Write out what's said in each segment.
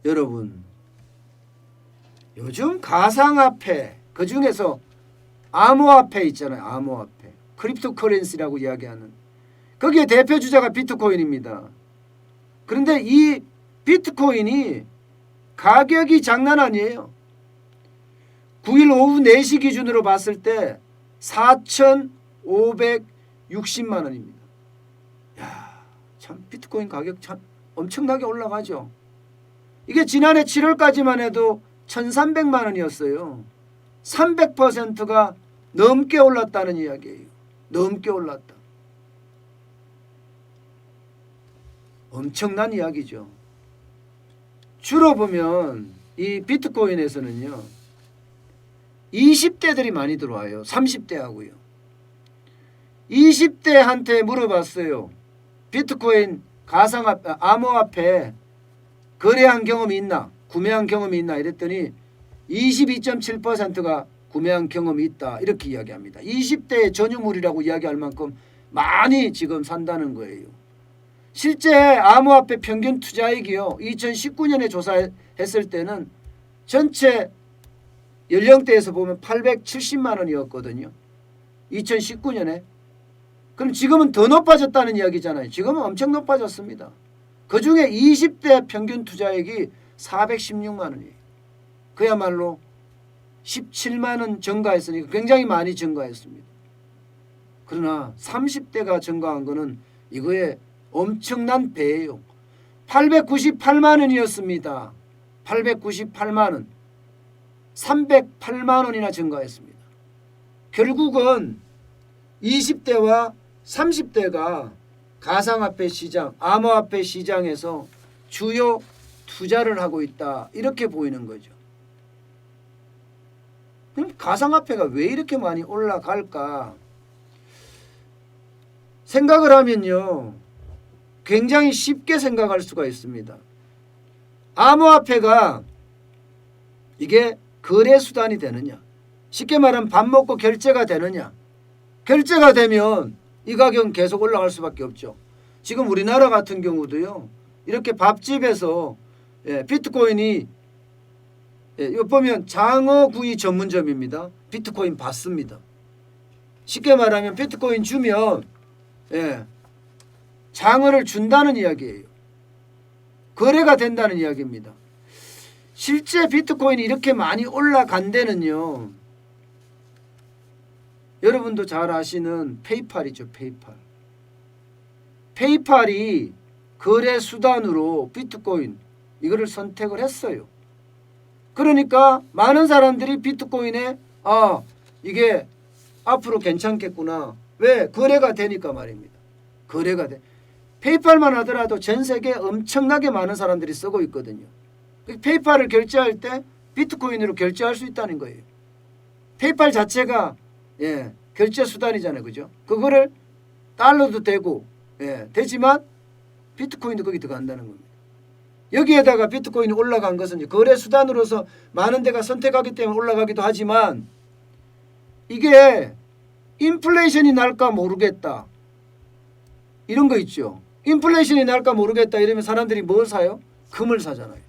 여러분, 요즘 가상화폐, 그 중에서 암호화폐 있잖아요. 암호화폐, 크립토커런시라고 이야기하는, 거기에 대표 주자가 비트코인입니다. 그런데 이 비트코인이 가격이 장난 아니에요. 9일 오후 4시 기준으로 봤을 때 4,560만 원입니다. 야, 참 비트코인 가격 참 엄청나게 올라가죠. 이게 지난해 7월까지만 해도 1,300만 원이었어요. 300%가 넘게 올랐다는 이야기예요. 넘게 올랐다. 엄청난 이야기죠. 주로 보면 이 비트코인에서는요, 20대들이 많이 들어와요. 30대하고요. 20대한테 물어봤어요. 비트코인 가상화폐, 암호화폐 거래한 경험이 있나? 구매한 경험이 있나? 이랬더니 22.7%가 구매한 경험이 있다. 이렇게 이야기합니다. 20대의 전유물이라고 이야기할 만큼 많이 지금 산다는 거예요. 실제 암호화폐 평균 투자액이요, 2019년에 조사했을 때는 전체 연령대에서 보면 870만 원이었거든요. 2019년에. 그럼 지금은 더 높아졌다는 이야기잖아요. 지금은 엄청 높아졌습니다. 그중에 20대 평균 투자액이 416만 원이에요. 그야말로 17만 원 증가했으니까 굉장히 많이 증가했습니다. 그러나 30대가 증가한 거는 이거의 엄청난 배예요. 898만 원이었습니다. 898만 원. 308만 원이나 증가했습니다. 결국은 20대와 30대가 가상화폐 시장, 암호화폐 시장에서 주요 투자를 하고 있다. 이렇게 보이는 거죠. 그럼 가상화폐가 왜 이렇게 많이 올라갈까? 생각을 하면요, 굉장히 쉽게 생각할 수가 있습니다. 암호화폐가 이게 거래 수단이 되느냐? 쉽게 말하면 밥 먹고 결제가 되느냐? 결제가 되면 이 가격은 계속 올라갈 수밖에 없죠. 지금 우리나라 같은 경우도요, 이렇게 밥집에서 비트코인이, 이거 보면 장어구이 전문점입니다. 비트코인 받습니다. 쉽게 말하면 비트코인 주면 장어를 준다는 이야기예요. 거래가 된다는 이야기입니다. 실제 비트코인이 이렇게 많이 올라간 데는요, 여러분도 잘 아시는 페이팔이죠. 페이팔이 거래 수단으로 비트코인 이거를 선택을 했어요. 그러니까 많은 사람들이 비트코인에 이게 앞으로 괜찮겠구나. 왜? 거래가 되니까 말입니다. 거래가 돼. 페이팔만 하더라도 전 세계에 엄청나게 많은 사람들이 쓰고 있거든요. 페이팔을 결제할 때 비트코인으로 결제할 수 있다는 거예요. 페이팔 자체가 결제 수단이잖아요. 그죠? 그거를 달러도 되고 되지만 비트코인도 거기 들어간다는 겁니다. 여기에다가 비트코인이 올라간 것은 거래 수단으로서 많은 데가 선택하기 때문에 올라가기도 하지만, 이게 인플레이션이 날까 모르겠다, 이런 거 있죠. 인플레이션이 날까 모르겠다 이러면 사람들이 뭘 사요? 금을 사잖아요.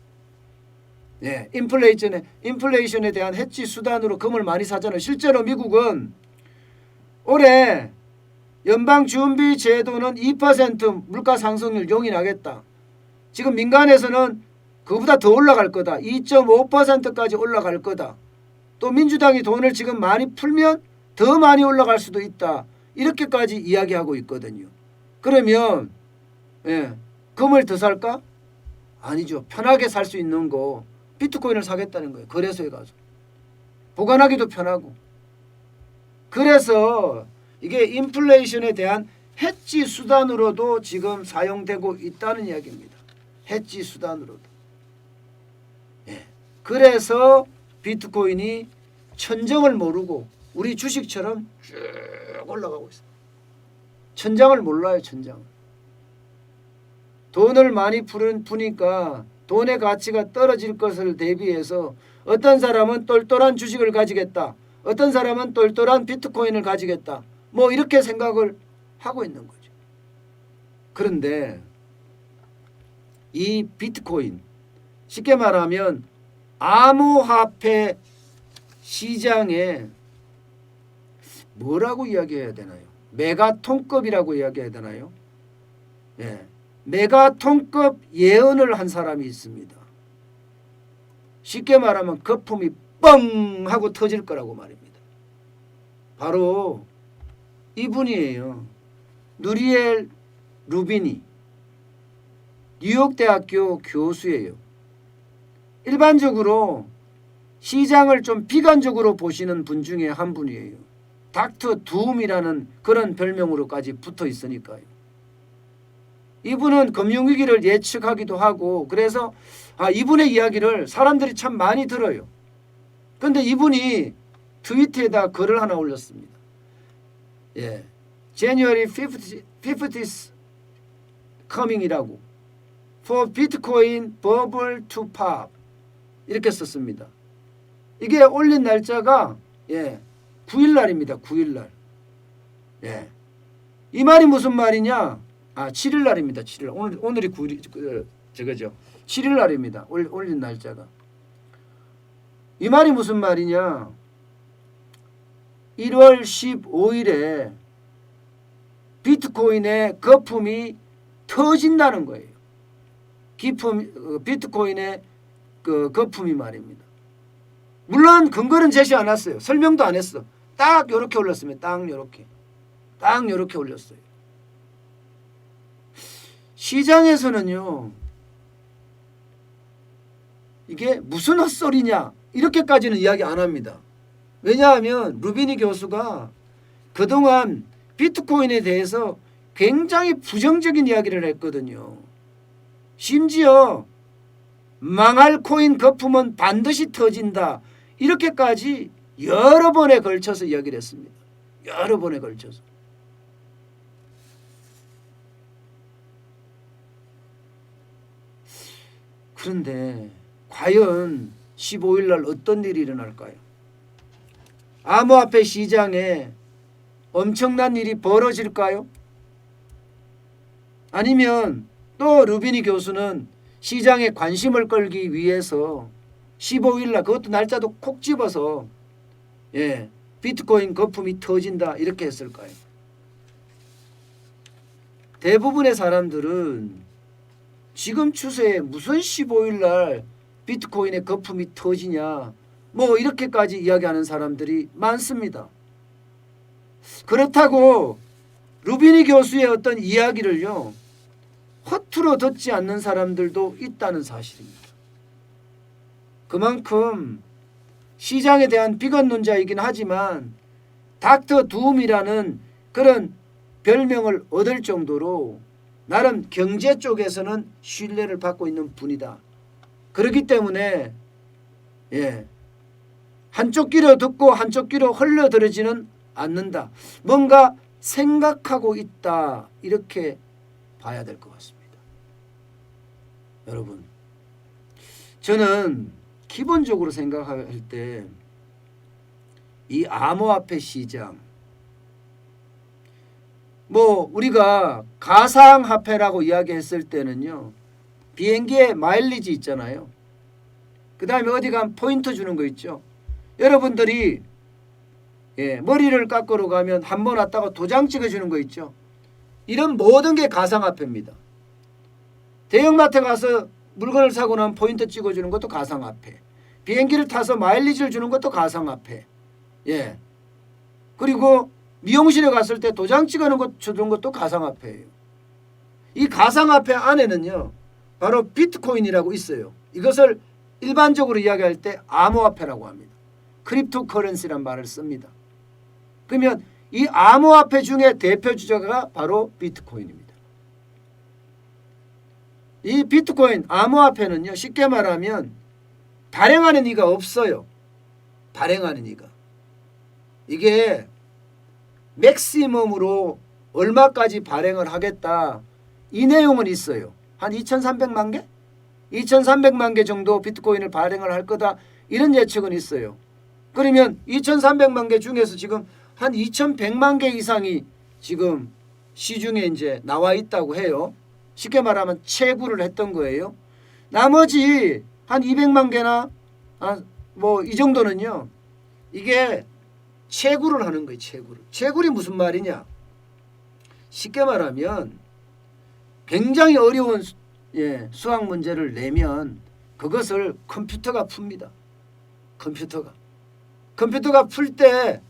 인플레이션에 대한 해지 수단으로 금을 많이 사잖아요. 실제로 미국은 올해 연방준비 제도는 2% 물가 상승률 용인하겠다. 지금 민간에서는 그보다 더 올라갈 거다. 2.5%까지 올라갈 거다. 또 민주당이 돈을 지금 많이 풀면 더 많이 올라갈 수도 있다. 이렇게까지 이야기하고 있거든요. 그러면 금을 더 살까? 아니죠. 편하게 살 수 있는 거 비트코인을 사겠다는 거예요. 거래소에 가서. 보관하기도 편하고. 그래서 이게 인플레이션에 대한 해지 수단으로도 지금 사용되고 있다는 이야기입니다. 해지 수단으로도. 그래서 비트코인이 천정을 모르고 우리 주식처럼 쭉 올라가고 있습니다. 천장을 몰라요. 천장을. 돈을 많이 푸니까 돈의 가치가 떨어질 것을 대비해서 어떤 사람은 똘똘한 주식을 가지겠다. 어떤 사람은 똘똘한 비트코인을 가지겠다. 뭐 이렇게 생각을 하고 있는 거죠. 그런데 이 비트코인, 쉽게 말하면 암호화폐 시장에 뭐라고 이야기해야 되나요? 메가톤급이라고 이야기해야 되나요? 예, 메가톤급 예언을 한 사람이 있습니다. 쉽게 말하면 거품이 뻥 하고 터질 거라고 말입니다. 바로 이분이에요. 누리엘 루비니, 뉴욕대학교 교수예요. 일반적으로 시장을 좀 비관적으로 보시는 분 중에 한 분이에요. 닥터 둠이라는 그런 별명으로까지 붙어 있으니까요. 이분은 금융위기를 예측하기도 하고, 그래서 이분의 이야기를 사람들이 참 많이 들어요. 그런데 이분이 트위터에다 글을 하나 올렸습니다. 예, January 50th coming이라고, For Bitcoin bubble to pop, 이렇게 썼습니다. 이게 올린 날짜가 9일 날입니다. 9일 날. 예. 이 말이 무슨 말이냐? 7일 날입니다. 7일 날. 오늘이 9일 저거죠. 7일 날입니다. 올린 날짜가. 이 말이 무슨 말이냐? 1월 15일에 비트코인의 거품이 터진다는 거예요. 비트코인의 그 거품이 말입니다. 물론 근거는 제시 안 했어요. 설명도 안 했어. 딱 요렇게 올렸습니다. 딱 요렇게 올렸어요. 시장에서는요, 이게 무슨 헛소리냐 이렇게까지는 이야기 안 합니다. 왜냐하면 루비니 교수가 그동안 비트코인에 대해서 굉장히 부정적인 이야기를 했거든요. 심지어 망할 코인 거품은 반드시 터진다, 이렇게까지 여러 번에 걸쳐서 이야기를 했습니다. 여러 번에 걸쳐서. 그런데 과연 15일 날 어떤 일이 일어날까요? 암호화폐 시장에 엄청난 일이 벌어질까요? 아니면 또 루비니 교수는 시장에 관심을 끌기 위해서 15일 날, 그것도 날짜도 콕 집어서 비트코인 거품이 터진다 이렇게 했을까요? 대부분의 사람들은 지금 추세에 무슨 15일 날 비트코인의 거품이 터지냐, 뭐 이렇게까지 이야기하는 사람들이 많습니다. 그렇다고 루비니 교수의 어떤 이야기를요, 허투루 듣지 않는 사람들도 있다는 사실입니다. 그만큼 시장에 대한 비관론자이긴 하지만 닥터 둠이라는 그런 별명을 얻을 정도로 나름 경제 쪽에서는 신뢰를 받고 있는 분이다. 그렇기 때문에 한쪽 귀로 듣고 한쪽 귀로 흘러들어지는 않는다. 뭔가 생각하고 있다, 이렇게 봐야 될 것 같습니다. 여러분, 저는 기본적으로 생각할 때 이 암호화폐 시장, 뭐 우리가 가상화폐라고 이야기했을 때는요, 비행기에 마일리지 있잖아요. 그 다음에 어디 가면 포인트 주는 거 있죠. 여러분들이 머리를 깎으러 가면 한 번 왔다가 도장 찍어주는 거 있죠. 이런 모든 게 가상화폐입니다. 대형마트 가서 물건을 사고 나면 포인트 찍어주는 것도 가상화폐. 비행기를 타서 마일리지를 주는 것도 가상화폐. 그리고 미용실에 갔을 때 도장 찍어주는 것도 가상화폐예요. 이 가상화폐 안에는요, 바로 비트코인이라고 있어요. 이것을 일반적으로 이야기할 때 암호화폐라고 합니다. 크립토커런시란 말을 씁니다. 그러면 이 암호화폐 중에 대표 주자가 바로 비트코인입니다. 이 비트코인 암호화폐는요, 쉽게 말하면 발행하는 이가 없어요. 발행하는 이가. 이게 맥시멈으로 얼마까지 발행을 하겠다, 이 내용은 있어요. 한 2300만 개? 2300만 개 정도 비트코인을 발행을 할 거다, 이런 예측은 있어요. 그러면 2,300만 개 중에서 지금 한 2,100만 개 이상이 지금 시중에 이제 나와 있다고 해요. 쉽게 말하면 채굴을 했던 거예요. 나머지 한 200만 개나 뭐 이 정도는요. 이게 채굴을 하는 거예요. 채굴이 무슨 말이냐. 쉽게 말하면 굉장히 어려운 수학 문제를 내면 그것을 컴퓨터가 풉니다. 컴퓨터가 풀 때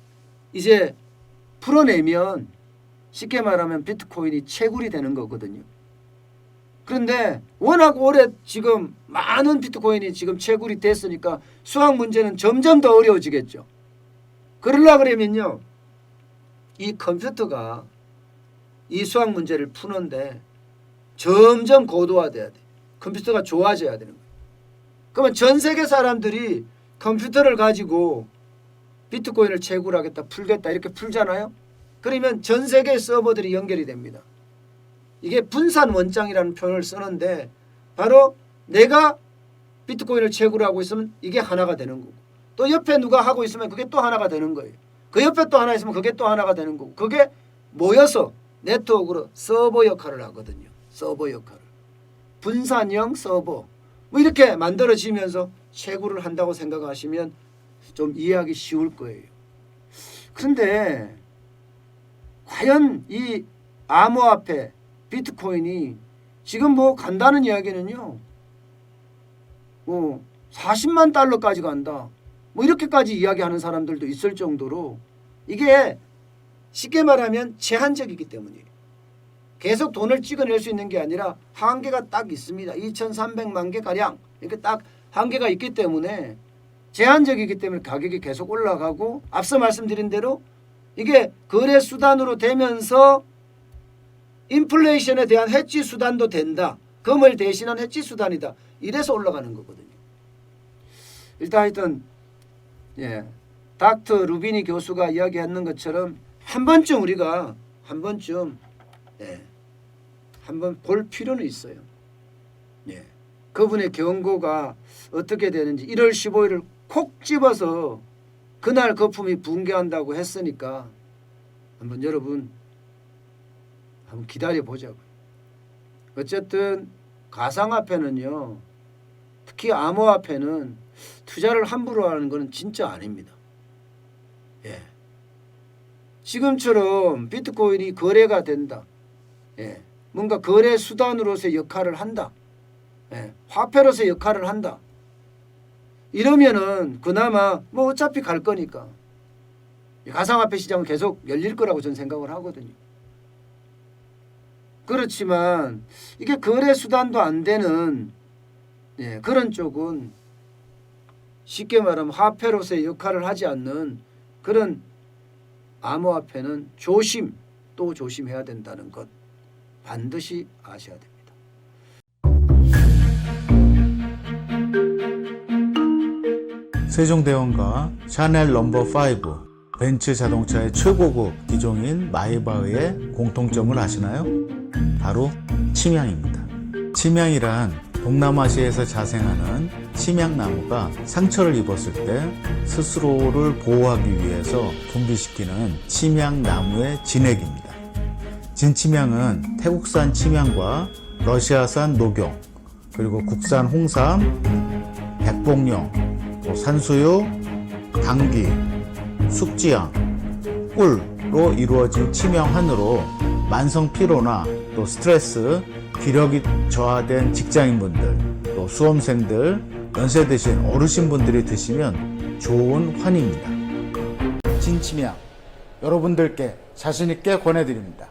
이제 풀어내면 쉽게 말하면 비트코인이 채굴이 되는 거거든요. 그런데 워낙 오래 지금 많은 비트코인이 지금 채굴이 됐으니까 수학 문제는 점점 더 어려워지겠죠. 그러려고 그러면요. 이 컴퓨터가 이 수학 문제를 푸는데 점점 고도화돼야 돼. 컴퓨터가 좋아져야 되는 거예요. 그러면 전 세계 사람들이 컴퓨터를 가지고 비트코인을 채굴하겠다, 풀겠다 이렇게 풀잖아요. 그러면 전 세계 서버들이 연결이 됩니다. 이게 분산 원장이라는 표현을 쓰는데 바로 내가 비트코인을 채굴하고 있으면 이게 하나가 되는 거고 또 옆에 누가 하고 있으면 그게 또 하나가 되는 거예요. 그 옆에 또 하나 있으면 그게 또 하나가 되는 거고 그게 모여서 네트워크로 서버 역할을 하거든요. 서버 역할을. 분산형 서버 뭐 이렇게 만들어지면서 채굴을 한다고 생각하시면 좀 이해하기 쉬울 거예요. 그런데 과연 이 암호화폐 비트코인이 지금 뭐 간다는 이야기는요. 뭐 40만 달러까지 간다. 뭐 이렇게까지 이야기하는 사람들도 있을 정도로 이게 쉽게 말하면 제한적이기 때문이에요. 계속 돈을 찍어낼 수 있는 게 아니라 한계가 딱 있습니다. 2,300만 개 가량 이렇게 딱 한계가 있기 때문에 제한적이기 때문에 가격이 계속 올라가고 앞서 말씀드린 대로 이게 거래 수단으로 되면서 인플레이션에 대한 해지 수단도 된다. 금을 대신한 해지 수단이다. 이래서 올라가는 거거든요. 일단 하여튼 닥터 루비니 교수가 이야기했는 것처럼 한 번쯤 우리가 한번 볼 필요는 있어요. 그분의 경고가 어떻게 되는지 1월 15일을 콕 집어서 그날 거품이 붕괴한다고 했으니까 한번 여러분 한번 기다려보자고요. 어쨌든 가상화폐는요. 특히 암호화폐는 투자를 함부로 하는 것은 진짜 아닙니다. 지금처럼 비트코인이 거래가 된다. 뭔가 거래 수단으로서의 역할을 한다. 화폐로서의 역할을 한다. 이러면은 그나마 뭐 어차피 갈 거니까 가상화폐 시장은 계속 열릴 거라고 저는 생각을 하거든요. 그렇지만 이게 거래 수단도 안 되는 그런 쪽은 쉽게 말하면 화폐로서의 역할을 하지 않는 그런 암호화폐는 또 조심해야 된다는 것 반드시 아셔야 됩니다. 세종대왕과 샤넬 넘버5, 벤츠 자동차의 최고급 기종인 마이바흐의 공통점을 아시나요? 바로 침향입니다. 침향이란 동남아시아에서 자생하는 침향나무가 상처를 입었을 때 스스로를 보호하기 위해서 분비시키는 침향나무의 진액입니다. 진침향은 태국산 침향과 러시아산 녹용, 그리고 국산 홍삼, 백봉령, 산수유, 당귀, 숙지향, 꿀로 이루어진 침향환으로 만성 피로나 또 스트레스, 기력이 저하된 직장인분들, 또 수험생들, 연세 드신 어르신분들이 드시면 좋은 환입니다. 진침향 여러분들께 자신있게 권해드립니다.